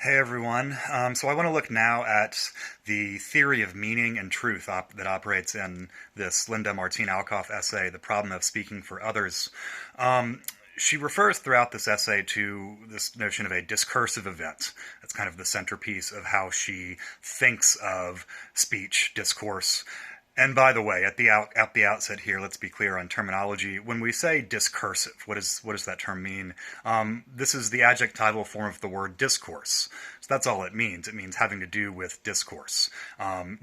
Hey everyone. So I want to look now at the theory of meaning and truth that operates in this Linda Martine Alcoff essay, The Problem of Speaking for Others. Um, she refers throughout this essay to this notion of a discursive event. That's kind of the centerpiece of how she thinks of speech, discourse. And by the way, at the outset here, let's be clear on terminology. When we say discursive, what does that term mean? This is the adjectival form of the word discourse. So that's all it means. It means having to do with discourse.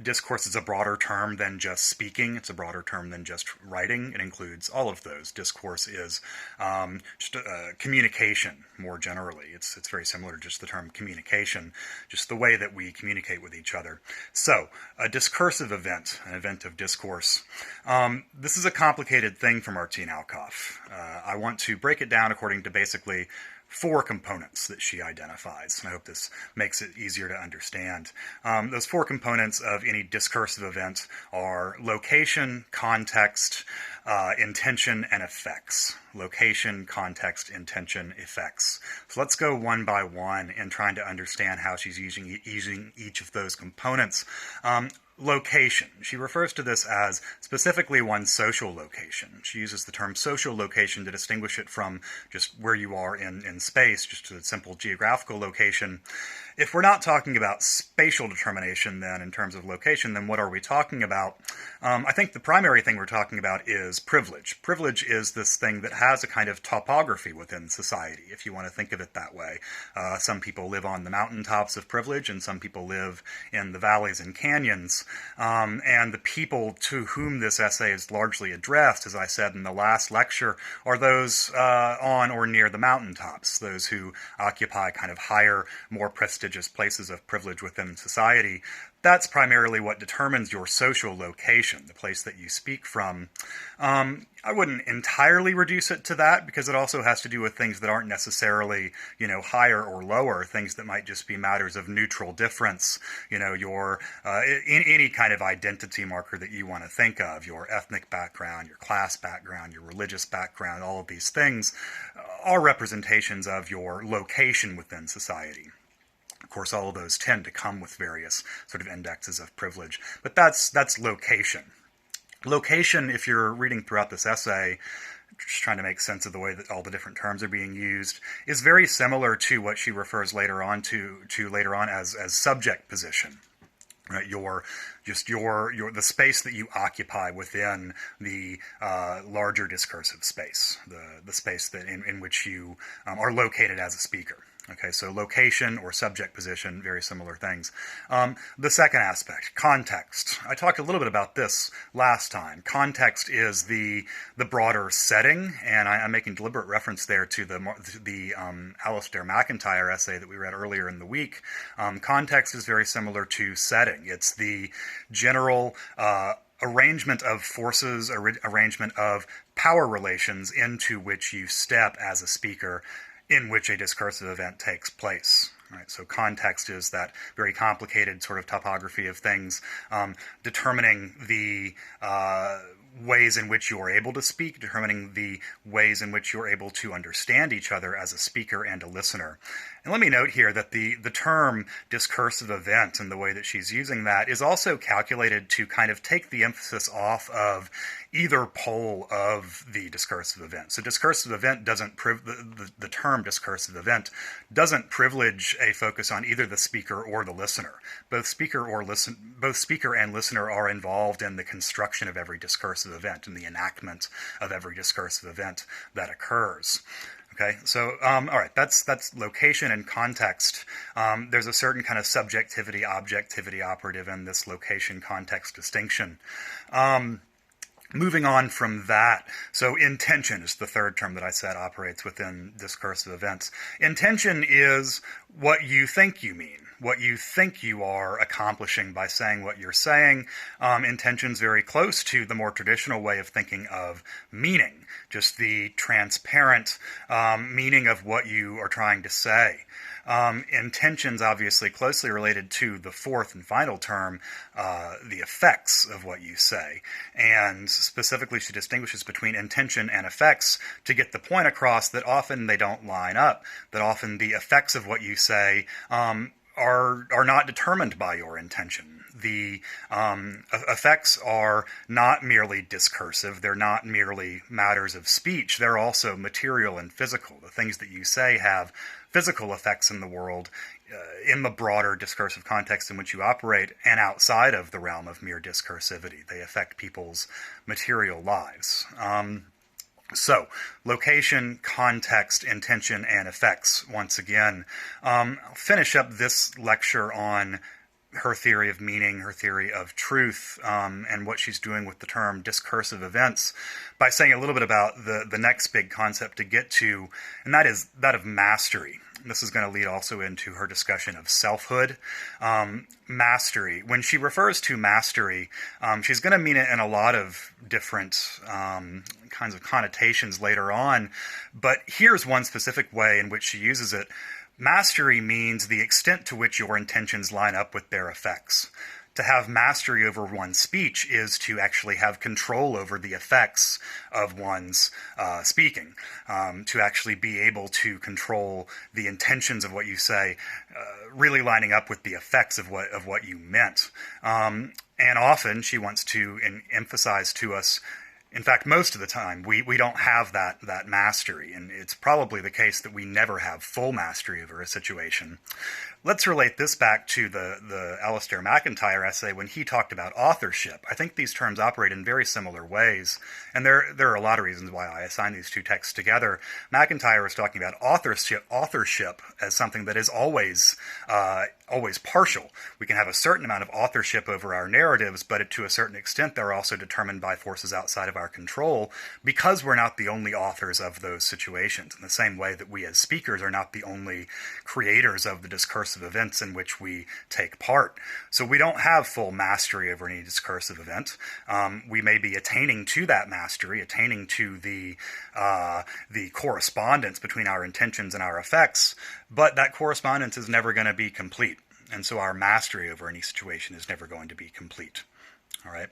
Discourse is a broader term than just speaking. It's a broader term than just writing. It includes all of those. Discourse is just communication more generally. It's very similar to just the term communication, just the way that we communicate with each other. So a discursive event, an event of discourse. This is a complicated thing for Martine Alcoff. I want to break it down according to basically four components that she identifies, and I hope this makes it easier to understand. Those four components of any discursive event are location, context, intention, and effects. Location, context, intention, effects. So let's go one by one in trying to understand how she's using each of those components. Location. She refers to this as specifically one's social location. She uses the term social location to distinguish it from just where you are in space, just a simple geographical location. If we're not talking about spatial determination then in terms of location, then what are we talking about? I think the primary thing we're talking about is privilege. Privilege is this thing that has a kind of topography within society, if you want to think of it that way. Some people live on the mountaintops of privilege, and some people live in the valleys and canyons. And the people to whom this essay is largely addressed, as I said in the last lecture, are those on or near the mountaintops, those who occupy kind of higher, more prestigious places of privilege within society. That's primarily what determines your social location, the place that you speak from. I wouldn't entirely reduce it to that, because it also has to do with things that aren't necessarily, higher or lower, things that might just be matters of neutral difference, your in any kind of identity marker that you want to think of, your ethnic background, your class background, your religious background, all of these things are representations of your location within society. Of course, all of those tend to come with various sort of indexes of privilege, but that's location. Location, if you're reading throughout this essay, just trying to make sense of the way that all the different terms are being used, is very similar to what she refers later on to later on as subject position. Right, the space that you occupy within the larger discursive space, the space that in which you are located as a speaker. Okay, so location or subject position, very similar things. The second aspect, context. I talked a little bit about this last time. Context is the broader setting, and I'm making deliberate reference there to the Alistair McIntyre essay that we read earlier in the week. Context is very similar to setting. It's the general arrangement of forces, arrangement of power relations into which you step as a speaker, in which a discursive event takes place. Right, so context is that very complicated sort of topography of things, determining the ways in which you are able to speak, determining the ways in which you're able to understand each other as a speaker and a listener. And let me note here that the term discursive event and the way that she's using that is also calculated to kind of take the emphasis off of either pole of the discursive event. So discursive event doesn't, the term discursive event doesn't privilege a focus on either the speaker or the listener. Both speaker and listener are involved in the construction of every discursive event and the enactment of every discursive event that occurs. Okay, so all right, that's location and context. There's a certain kind of subjectivity, objectivity operative in this location-context distinction. Moving on from that, so intention is the third term that I said operates within discursive events. Intention is what you think you mean, what you think you are accomplishing by saying what you're saying. Intention's very close to the more traditional way of thinking of meaning, just the transparent meaning of what you are trying to say. Intentions obviously closely related to the fourth and final term, the effects of what you say. And specifically, she distinguishes between intention and effects to get the point across that often they don't line up, that often the effects of what you say are not determined by your intention. The effects are not merely discursive. They're not merely matters of speech. They're also material and physical. The things that you say have physical effects in the world, in the broader discursive context in which you operate, and outside of the realm of mere discursivity. They affect people's material lives. So, location, context, intention, and effects, once again. I'll finish up this lecture on her theory of meaning, her theory of truth, and what she's doing with the term discursive events by saying a little bit about the next big concept to get to, and that is that of mastery. This is going to lead also into her discussion of selfhood. Mastery. When she refers to mastery, she's going to mean it in a lot of different kinds of connotations later on, but here's one specific way in which she uses it. Mastery means the extent to which your intentions line up with their effects. To have mastery over one's speech is to actually have control over the effects of one's speaking, to actually be able to control the intentions of what you say, really lining up with the effects of what you meant. And often she wants to emphasize to us, in fact, most of the time, we don't have that mastery, and it's probably the case that we never have full mastery over a situation. Let's relate this back to the Alistair McIntyre essay when he talked about authorship. I think these terms operate in very similar ways, and there are a lot of reasons why I assign these two texts together. McIntyre was talking about authorship as something that is always partial. We can have a certain amount of authorship over our narratives, but to a certain extent they're also determined by forces outside of our control because we're not the only authors of those situations, in the same way that we as speakers are not the only creators of the discursive events in which we take part. So we don't have full mastery over any discursive event. We may be attaining to that mastery, attaining to the correspondence between our intentions and our effects, but that correspondence is never going to be complete. And so our mastery over any situation is never going to be complete. All right.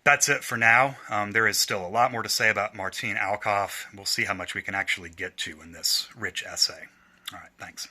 That's it for now. There is still a lot more to say about Martine Alcoff. We'll see how much we can actually get to in this rich essay. All right, thanks.